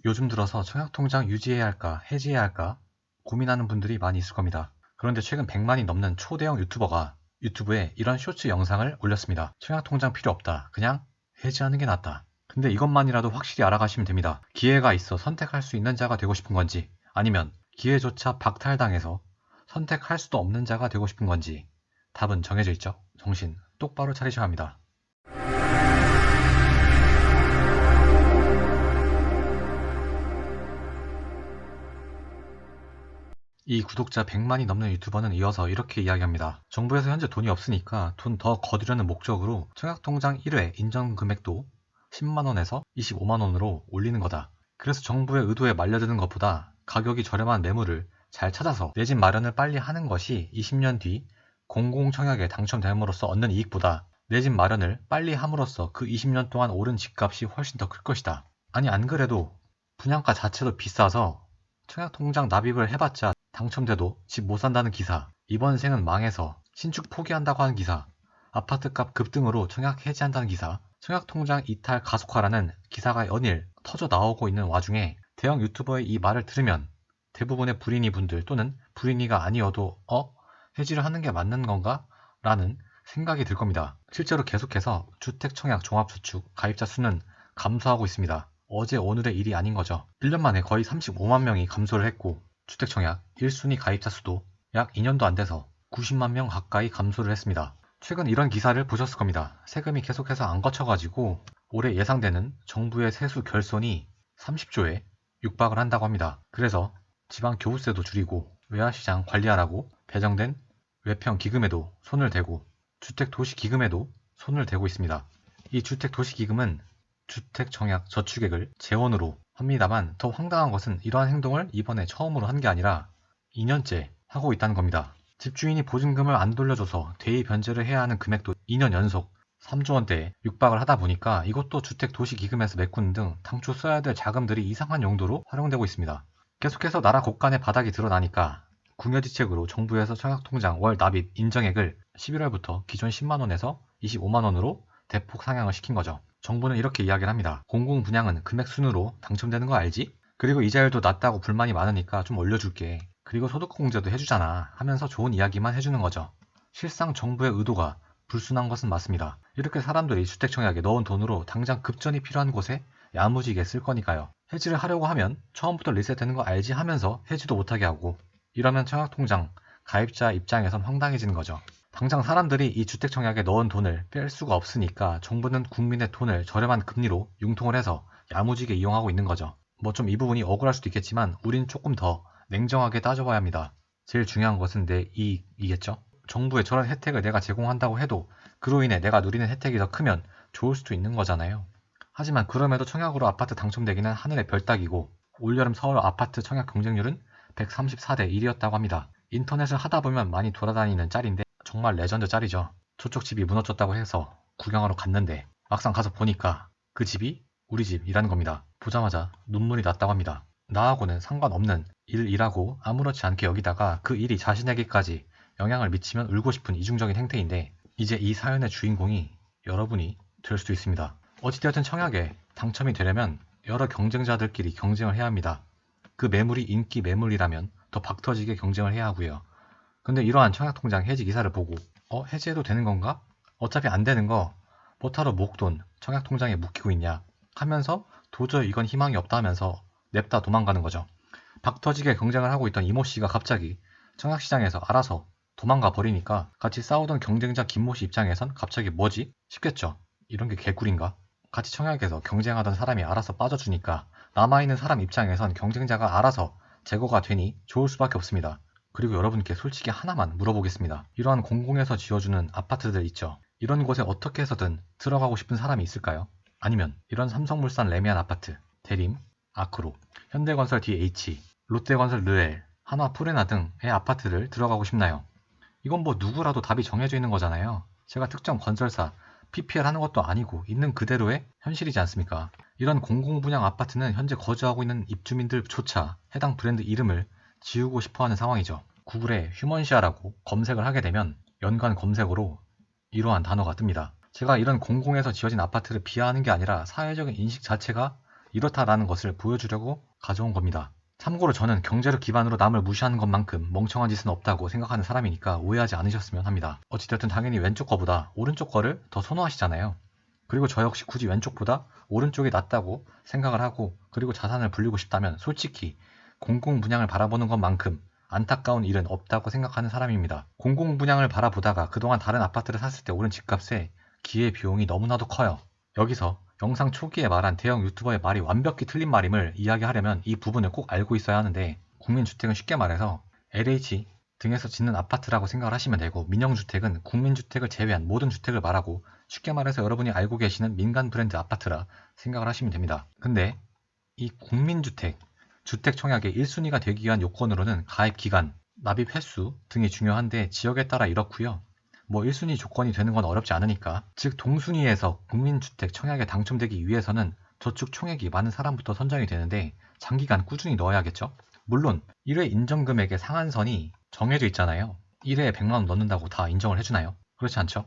요즘 들어서 청약통장 유지해야 할까, 해지해야 할까 고민하는 분들이 많이 있을 겁니다. 그런데 최근 100만이 넘는 초대형 유튜버가 유튜브에 이런 쇼츠 영상을 올렸습니다. 청약통장 필요 없다. 그냥 해지하는 게 낫다. 근데 이것만이라도 확실히 알아가시면 됩니다. 기회가 있어 선택할 수 있는 자가 되고 싶은 건지, 아니면 기회조차 박탈당해서 선택할 수도 없는 자가 되고 싶은 건지 답은 정해져 있죠. 정신 똑바로 차리셔야 합니다. 이 구독자 100만이 넘는 유튜버는 이어서 이렇게 이야기합니다. 정부에서 현재 돈이 없으니까 돈 더 거두려는 목적으로 청약통장 1회 인정 금액도 10만원에서 25만원으로 올리는 거다. 그래서 정부의 의도에 말려드는 것보다 가격이 저렴한 매물을 잘 찾아서 내 집 마련을 빨리 하는 것이 20년 뒤 공공청약에 당첨됨으로써 얻는 이익보다 내 집 마련을 빨리 함으로써 그 20년 동안 오른 집값이 훨씬 더 클 것이다. 아니, 안 그래도 분양가 자체도 비싸서 청약통장 납입을 해봤자 당첨돼도 집 못 산다는 기사, 이번 생은 망해서 신축 포기한다고 하는 기사, 아파트값 급등으로 청약 해지한다는 기사, 청약통장 이탈 가속화라는 기사가 연일 터져 나오고 있는 와중에 대형 유튜버의 이 말을 들으면 대부분의 불인이 분들 또는 불인이가 아니어도 해지를 하는 게 맞는 건가? 라는 생각이 들 겁니다. 실제로 계속해서 주택청약 종합저축 가입자 수는 감소하고 있습니다. 어제 오늘의 일이 아닌 거죠. 1년 만에 거의 35만 명이 감소를 했고 주택청약 1순위 가입자 수도 약 2년도 안 돼서 90만 명 가까이 감소를 했습니다. 최근 이런 기사를 보셨을 겁니다. 세금이 계속해서 안 거쳐가지고 올해 예상되는 정부의 세수 결손이 30조에 육박을 한다고 합니다. 그래서 지방 교부세도 줄이고 외화시장 관리하라고 배정된 외평기금에도 손을 대고 주택도시기금에도 손을 대고 있습니다. 이 주택도시기금은 주택청약 저축액을 재원으로 합니다만 더 황당한 것은 이러한 행동을 이번에 처음으로 한 게 아니라 2년째 하고 있다는 겁니다. 집주인이 보증금을 안 돌려줘서 대의 변제를 해야 하는 금액도 2년 연속 3조 원대에 육박을 하다 보니까 이것도 주택도시기금에서 메꾸는 등 당초 써야 될 자금들이 이상한 용도로 활용되고 있습니다. 계속해서 나라 곳간의 바닥이 드러나니까 궁여지책으로 정부에서 청약통장 월 납입 인정액을 11월부터 기존 10만원에서 25만원으로 대폭 상향을 시킨 거죠. 정부는 이렇게 이야기를 합니다. 공공분양은 금액 순으로 당첨되는 거 알지? 그리고 이자율도 낮다고 불만이 많으니까 좀 올려줄게. 그리고 소득공제도 해주잖아 하면서 좋은 이야기만 해주는 거죠. 실상 정부의 의도가 불순한 것은 맞습니다. 이렇게 사람들이 주택청약에 넣은 돈으로 당장 급전이 필요한 곳에 야무지게 쓸 거니까요. 해지를 하려고 하면 처음부터 리셋되는 거 알지 하면서 해지도 못하게 하고, 이러면 청약통장 가입자 입장에선 황당해지는 거죠. 당장 사람들이 이 주택청약에 넣은 돈을 뺄 수가 없으니까 정부는 국민의 돈을 저렴한 금리로 융통을 해서 야무지게 이용하고 있는 거죠. 뭐 좀 이 부분이 억울할 수도 있겠지만 우린 조금 더 냉정하게 따져봐야 합니다. 제일 중요한 것은 내 이익이겠죠. 정부의 저런 혜택을 내가 제공한다고 해도 그로 인해 내가 누리는 혜택이 더 크면 좋을 수도 있는 거잖아요. 하지만 그럼에도 청약으로 아파트 당첨되기는 하늘의 별 따기고 올여름 서울 아파트 청약 경쟁률은 134대 1이었다고 합니다. 인터넷을 하다 보면 많이 돌아다니는 짤인데 정말 레전드 짤이죠. 저쪽 집이 무너졌다고 해서 구경하러 갔는데 막상 가서 보니까 그 집이 우리 집이라는 겁니다. 보자마자 눈물이 났다고 합니다. 나하고는 상관없는 일이라고 아무렇지 않게 여기다가 그 일이 자신에게까지 영향을 미치면 울고 싶은 이중적인 행태인데, 이제 이 사연의 주인공이 여러분이 될 수도 있습니다. 어찌되었든 청약에 당첨이 되려면 여러 경쟁자들끼리 경쟁을 해야 합니다. 그 매물이 인기 매물이라면 더 박터지게 경쟁을 해야 하고요. 근데 이러한 청약통장 해지 기사를 보고 해지해도 되는 건가? 어차피 안 되는 거 뭐하러 목돈 청약통장에 묵히고 있냐 하면서 도저히 이건 희망이 없다 하면서 냅다 도망가는 거죠. 박터지게 경쟁을 하고 있던 이모씨가 갑자기 청약시장에서 알아서 도망가 버리니까 같이 싸우던 경쟁자 김모씨 입장에선 갑자기 뭐지? 싶겠죠. 이런 게 개꿀인가? 같이 청약에서 경쟁하던 사람이 알아서 빠져주니까 남아있는 사람 입장에선 경쟁자가 알아서 제거가 되니 좋을 수밖에 없습니다. 그리고 여러분께 솔직히 하나만 물어보겠습니다. 이러한 공공에서 지어주는 아파트들 있죠. 이런 곳에 어떻게 해서든 들어가고 싶은 사람이 있을까요? 아니면 이런 삼성물산 레미안 아파트, 대림, 아크로, 현대건설 DH, 롯데건설 르엘, 한화 푸레나 등의 아파트를 들어가고 싶나요? 이건 뭐 누구라도 답이 정해져 있는 거잖아요. 제가 특정 건설사, PPL 하는 것도 아니고 있는 그대로의 현실이지 않습니까? 이런 공공분양 아파트는 현재 거주하고 있는 입주민들조차 해당 브랜드 이름을 지우고 싶어하는 상황이죠. 구글에 휴먼시아라고 검색을 하게 되면 연관 검색어로 이러한 단어가 뜹니다. 제가 이런 공공에서 지어진 아파트를 비하하는 게 아니라 사회적인 인식 자체가 이렇다라는 것을 보여주려고 가져온 겁니다. 참고로 저는 경제력 기반으로 남을 무시하는 것만큼 멍청한 짓은 없다고 생각하는 사람이니까 오해하지 않으셨으면 합니다. 어찌됐든 당연히 왼쪽 거보다 오른쪽 거를 더 선호하시잖아요. 그리고 저 역시 굳이 왼쪽보다 오른쪽이 낫다고 생각을 하고, 그리고 자산을 불리고 싶다면 솔직히 공공분양을 바라보는 것만큼 안타까운 일은 없다고 생각하는 사람입니다. 공공분양을 바라보다가 그동안 다른 아파트를 샀을 때 오른 집값에 기회비용이 너무나도 커요. 여기서 영상 초기에 말한 대형 유튜버의 말이 완벽히 틀린 말임을 이야기하려면 이 부분을 꼭 알고 있어야 하는데, 국민주택은 쉽게 말해서 LH 등에서 짓는 아파트라고 생각을 하시면 되고, 민영주택은 국민주택을 제외한 모든 주택을 말하고, 쉽게 말해서 여러분이 알고 계시는 민간 브랜드 아파트라 생각을 하시면 됩니다. 근데 이 국민주택, 주택청약의 1순위가 되기 위한 요건으로는 가입기간, 납입 횟수 등이 중요한데 지역에 따라 이렇고요. 1순위 조건이 되는 건 어렵지 않으니까, 즉 동순위에서 국민주택 청약에 당첨되기 위해서는 저축 총액이 많은 사람부터 선정이 되는데 장기간 꾸준히 넣어야겠죠. 물론 1회 인정금액의 상한선이 정해져 있잖아요. 1회에 100만원 넣는다고 다 인정을 해주나요? 그렇지 않죠.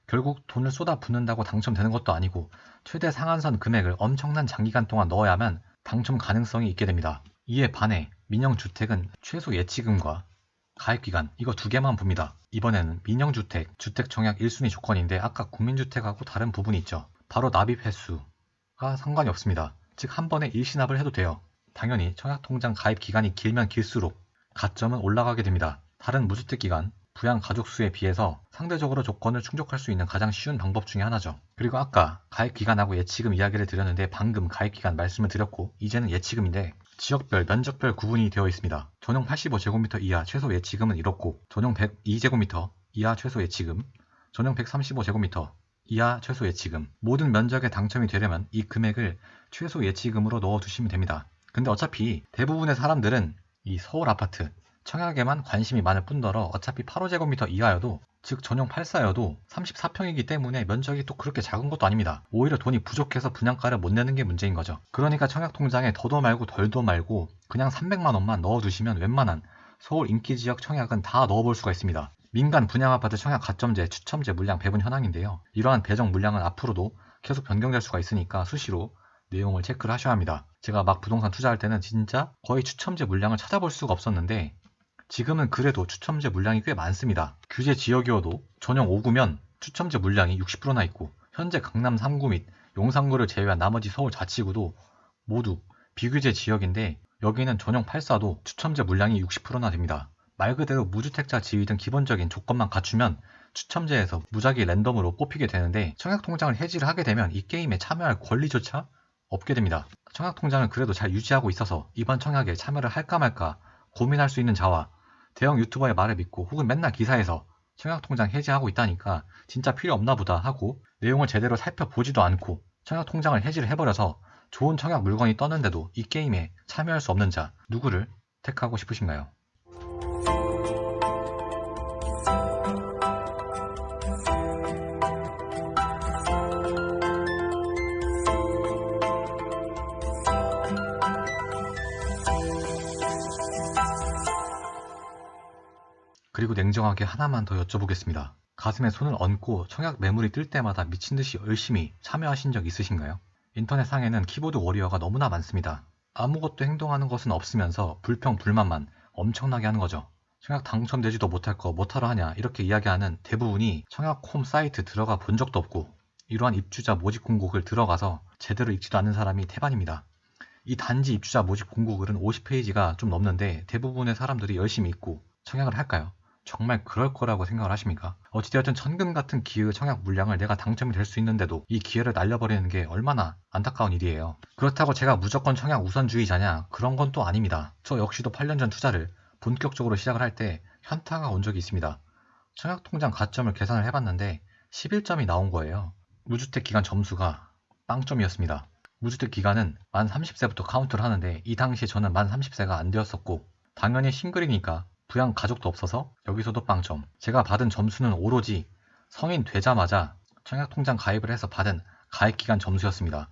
결국 돈을 쏟아 붓는다고 당첨되는 것도 아니고 최대 상한선 금액을 엄청난 장기간 동안 넣어야만 당첨 가능성이 있게 됩니다. 이에 반해 민영주택은 최소 예치금과 가입기간, 이거 두 개만 봅니다. 이번에는 민영주택, 주택청약 1순위 조건인데 아까 국민주택하고 다른 부분이 있죠. 바로 납입 횟수가 상관이 없습니다. 즉 한 번에 일시납을 해도 돼요. 당연히 청약통장 가입기간이 길면 길수록 가점은 올라가게 됩니다. 다른 무주택기간, 부양가족수에 비해서 상대적으로 조건을 충족할 수 있는 가장 쉬운 방법 중에 하나죠. 그리고 아까 가입기간하고 예치금 이야기를 드렸는데 방금 가입기간 말씀을 드렸고, 이제는 예치금인데 지역별, 면적별 구분이 되어 있습니다. 전용 85제곱미터 이하 최소 예치금은 이렇고, 전용 102제곱미터 이하 최소 예치금, 전용 135제곱미터 이하 최소 예치금, 모든 면적에 당첨이 되려면 이 금액을 최소 예치금으로 넣어두시면 됩니다. 근데 어차피 대부분의 사람들은 이 서울 아파트 청약에만 관심이 많을 뿐더러 어차피 85제곱미터 이하여도, 즉 전용 84여도 34평이기 때문에 면적이 또 그렇게 작은 것도 아닙니다. 오히려 돈이 부족해서 분양가를 못 내는 게 문제인 거죠. 그러니까 청약통장에 더도 말고 덜도 말고 그냥 300만원만 넣어두시면 웬만한 서울 인기지역 청약은 다 넣어볼 수가 있습니다. 민간 분양아파트 청약 가점제, 추첨제 물량 배분 현황인데요. 이러한 배정 물량은 앞으로도 계속 변경될 수가 있으니까 수시로 내용을 체크를 하셔야 합니다. 제가 막 부동산 투자할 때는 진짜 거의 추첨제 물량을 찾아볼 수가 없었는데 지금은 그래도 추첨제 물량이 꽤 많습니다. 규제 지역이어도 전용 5구면 추첨제 물량이 60%나 있고, 현재 강남 3구 및 용산구를 제외한 나머지 서울 자치구도 모두 비규제 지역인데 여기는 전용 84도 추첨제 물량이 60%나 됩니다. 말 그대로 무주택자 지위 등 기본적인 조건만 갖추면 추첨제에서 무작위 랜덤으로 뽑히게 되는데, 청약통장을 해지를 하게 되면 이 게임에 참여할 권리조차 없게 됩니다. 청약통장을 그래도 잘 유지하고 있어서 이번 청약에 참여를 할까 말까 고민할 수 있는 자와 대형 유튜버의 말을 믿고 혹은 맨날 기사에서 청약통장 해지하고 있다니까 진짜 필요 없나 보다 하고 내용을 제대로 살펴보지도 않고 청약통장을 해지를 해버려서 좋은 청약 물건이 떴는데도 이 게임에 참여할 수 없는 자, 누구를 택하고 싶으신가요? 그리고 냉정하게 하나만 더 여쭤보겠습니다. 가슴에 손을 얹고 청약 매물이 뜰 때마다 미친듯이 열심히 참여하신 적 있으신가요? 인터넷상에는 키보드 워리어가 너무나 많습니다. 아무것도 행동하는 것은 없으면서 불평 불만만 엄청나게 하는 거죠. 청약 당첨되지도 못할 거 못하러 하냐 이렇게 이야기하는 대부분이 청약홈 사이트 들어가 본 적도 없고 이러한 입주자 모집 공고글 들어가서 제대로 읽지도 않는 사람이 태반입니다. 이 단지 입주자 모집 공고글은 50페이지가 좀 넘는데 대부분의 사람들이 열심히 읽고 청약을 할까요? 정말 그럴 거라고 생각을 하십니까? 어찌되었든 천금 같은 기회의 청약 물량을 내가 당첨이 될 수 있는데도 이 기회를 날려버리는 게 얼마나 안타까운 일이에요. 그렇다고 제가 무조건 청약 우선주의자냐? 그런 건 또 아닙니다. 저 역시도 8년 전 투자를 본격적으로 시작을 할 때 현타가 온 적이 있습니다. 청약통장 가점을 계산을 해봤는데 11점이 나온 거예요. 무주택 기간 점수가 빵점이었습니다. 무주택 기간은 만 30세부터 카운트를 하는데 이 당시에 저는 만 30세가 안 되었었고 당연히 싱글이니까 부양 가족도 없어서 여기서도 빵점. 제가 받은 점수는 오로지 성인 되자마자 청약통장 가입을 해서 받은 가입기간 점수였습니다.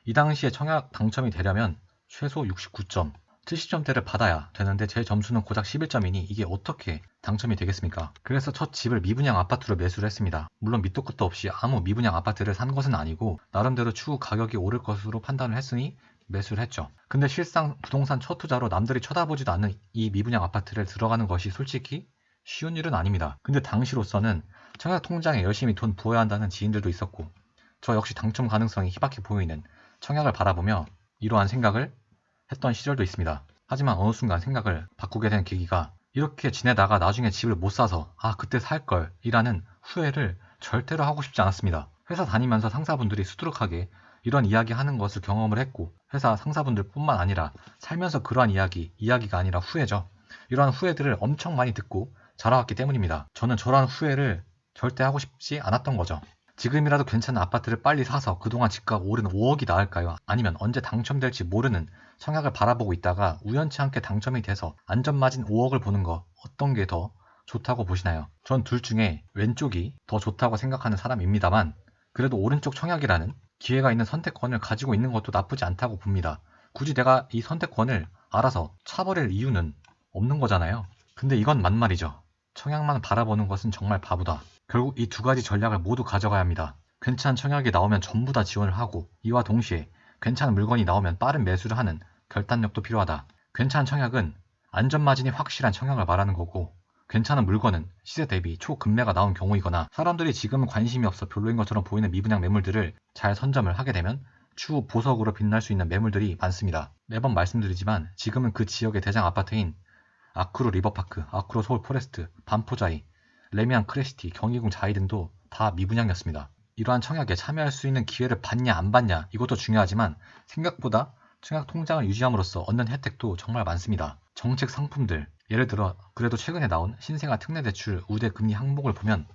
이 당시에 청약 당첨이 되려면 최소 69점, 70점대를 받아야 되는데 제 점수는 고작 11점이니 이게 어떻게 당첨이 되겠습니까? 그래서 첫 집을 미분양 아파트로 매수를 했습니다. 물론 밑도 끝도 없이 아무 미분양 아파트를 산 것은 아니고 나름대로 추후 가격이 오를 것으로 판단을 했으니 매수를 했죠. 근데 실상 부동산 첫 투자로 남들이 쳐다보지도 않는 이 미분양 아파트를 들어가는 것이 솔직히 쉬운 일은 아닙니다. 근데 당시로서는 청약통장에 열심히 돈 부어야 한다는 지인들도 있었고 저 역시 당첨 가능성이 희박해 보이는 청약을 바라보며 이러한 생각을 했던 시절도 있습니다. 하지만 어느 순간 생각을 바꾸게 된 계기가 이렇게 지내다가 나중에 집을 못 사서 그때 살걸 이라는 후회를 절대로 하고 싶지 않았습니다. 회사 다니면서 상사분들이 수두룩하게 이런 이야기 하는 것을 경험을 했고 회사 상사분들 뿐만 아니라 살면서 그러한 이야기가 아니라 후회죠. 이러한 후회들을 엄청 많이 듣고 자라왔기 때문입니다. 저는 저러한 후회를 절대 하고 싶지 않았던 거죠. 지금이라도 괜찮은 아파트를 빨리 사서 그동안 집값 오른 5억이 나을까요? 아니면 언제 당첨될지 모르는 청약을 바라보고 있다가 우연치 않게 당첨이 돼서 안전마진 5억을 보는 거 어떤 게 더 좋다고 보시나요? 전 둘 중에 왼쪽이 더 좋다고 생각하는 사람입니다만 그래도 오른쪽 청약이라는 기회가 있는 선택권을 가지고 있는 것도 나쁘지 않다고 봅니다. 굳이 내가 이 선택권을 알아서 차버릴 이유는 없는 거잖아요. 근데 이건 만말이죠. 청약만 바라보는 것은 정말 바보다. 결국 이 두 가지 전략을 모두 가져가야 합니다. 괜찮은 청약이 나오면 전부 다 지원을 하고 이와 동시에 괜찮은 물건이 나오면 빠른 매수를 하는 결단력도 필요하다. 괜찮은 청약은 안전마진이 확실한 청약을 말하는 거고 괜찮은 물건은 시세 대비 초급매가 나온 경우이거나 사람들이 지금은 관심이 없어 별로인 것처럼 보이는 미분양 매물들을 잘 선점을 하게 되면 추후 보석으로 빛날 수 있는 매물들이 많습니다. 매번 말씀드리지만 지금은 그 지역의 대장 아파트인 아크로 리버파크, 아크로 서울 포레스트, 반포자이, 레미안 크레시티, 경희궁 자이 등도 다 미분양이었습니다. 이러한 청약에 참여할 수 있는 기회를 받냐 안 받냐 이것도 중요하지만 생각보다 청약 통장을 유지함으로써 얻는 혜택도 정말 많습니다. 정책 상품들, 예를 들어 그래도 최근에 나온 신생아 특례대출 우대 금리 항목을 보면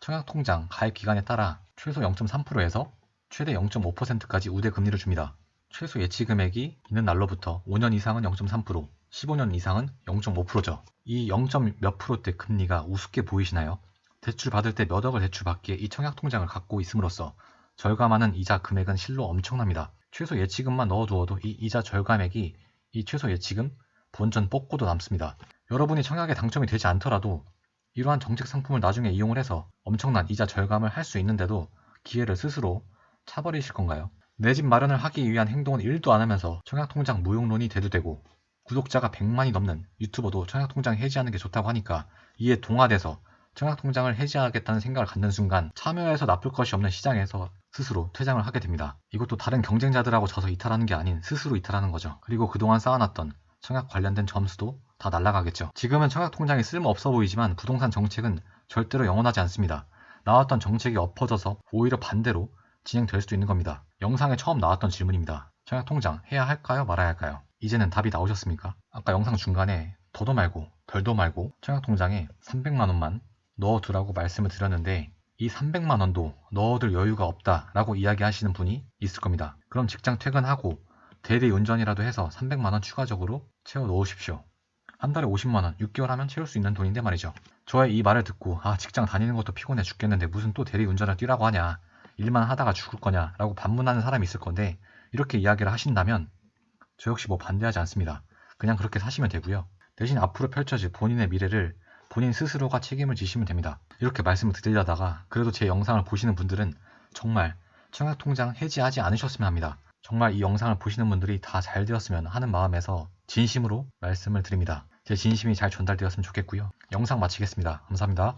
청약 통장 가입 기간에 따라 최소 0.3%에서 최대 0.5%까지 우대 금리를 줍니다. 최소 예치 금액이 있는 날로부터 5년 이상은 0.3%, 15년 이상은 0.5%죠. 이 0. 몇 프로대 금리가 우습게 보이시나요? 대출 받을 때 몇 억을 대출받기에 이 청약통장을 갖고 있음으로써 절감하는 이자 금액은 실로 엄청납니다. 최소 예치금만 넣어두어도 이 이자 절감액이 이 최소 예치금 본전 뽑고도 남습니다. 여러분이 청약에 당첨이 되지 않더라도 이러한 정책 상품을 나중에 이용을 해서 엄청난 이자 절감을 할 수 있는데도 기회를 스스로 차버리실 건가요? 내 집 마련을 하기 위한 행동은 1도 안 하면서 청약통장 무용론이 대두되고 구독자가 100만이 넘는 유튜버도 청약통장 해지하는 게 좋다고 하니까 이에 동화돼서 청약통장을 해지하겠다는 생각을 갖는 순간 참여해서 나쁠 것이 없는 시장에서 스스로 퇴장을 하게 됩니다. 이것도 다른 경쟁자들하고 져서 이탈하는 게 아닌 스스로 이탈하는 거죠. 그리고 그동안 쌓아놨던 청약 관련된 점수도 다 날아가겠죠. 지금은 청약통장이 쓸모없어 보이지만 부동산 정책은 절대로 영원하지 않습니다. 나왔던 정책이 엎어져서 오히려 반대로 진행될 수도 있는 겁니다. 영상에 처음 나왔던 질문입니다. 청약통장 해야 할까요? 말아야 할까요? 이제는 답이 나오셨습니까? 아까 영상 중간에 더도 말고 덜도 말고 청약통장에 300만원만 넣어두라고 말씀을 드렸는데 이 300만원도 넣어둘 여유가 없다라고 이야기하시는 분이 있을 겁니다. 그럼 직장 퇴근하고 대리운전이라도 해서 300만원 추가적으로 채워 넣으십시오. 한 달에 50만원, 6개월 하면 채울 수 있는 돈인데 말이죠. 저의 이 말을 듣고 직장 다니는 것도 피곤해 죽겠는데 무슨 또 대리운전을 뛰라고 하냐, 일만 하다가 죽을 거냐 라고 반문하는 사람이 있을 건데 이렇게 이야기를 하신다면 저 역시 뭐 반대하지 않습니다. 그냥 그렇게 사시면 되고요. 대신 앞으로 펼쳐질 본인의 미래를 본인 스스로가 책임을 지시면 됩니다. 이렇게 말씀을 드리려다가 그래도 제 영상을 보시는 분들은 정말 청약통장 해지하지 않으셨으면 합니다. 정말 이 영상을 보시는 분들이 다 잘 되었으면 하는 마음에서 진심으로 말씀을 드립니다. 제 진심이 잘 전달되었으면 좋겠고요. 영상 마치겠습니다. 감사합니다.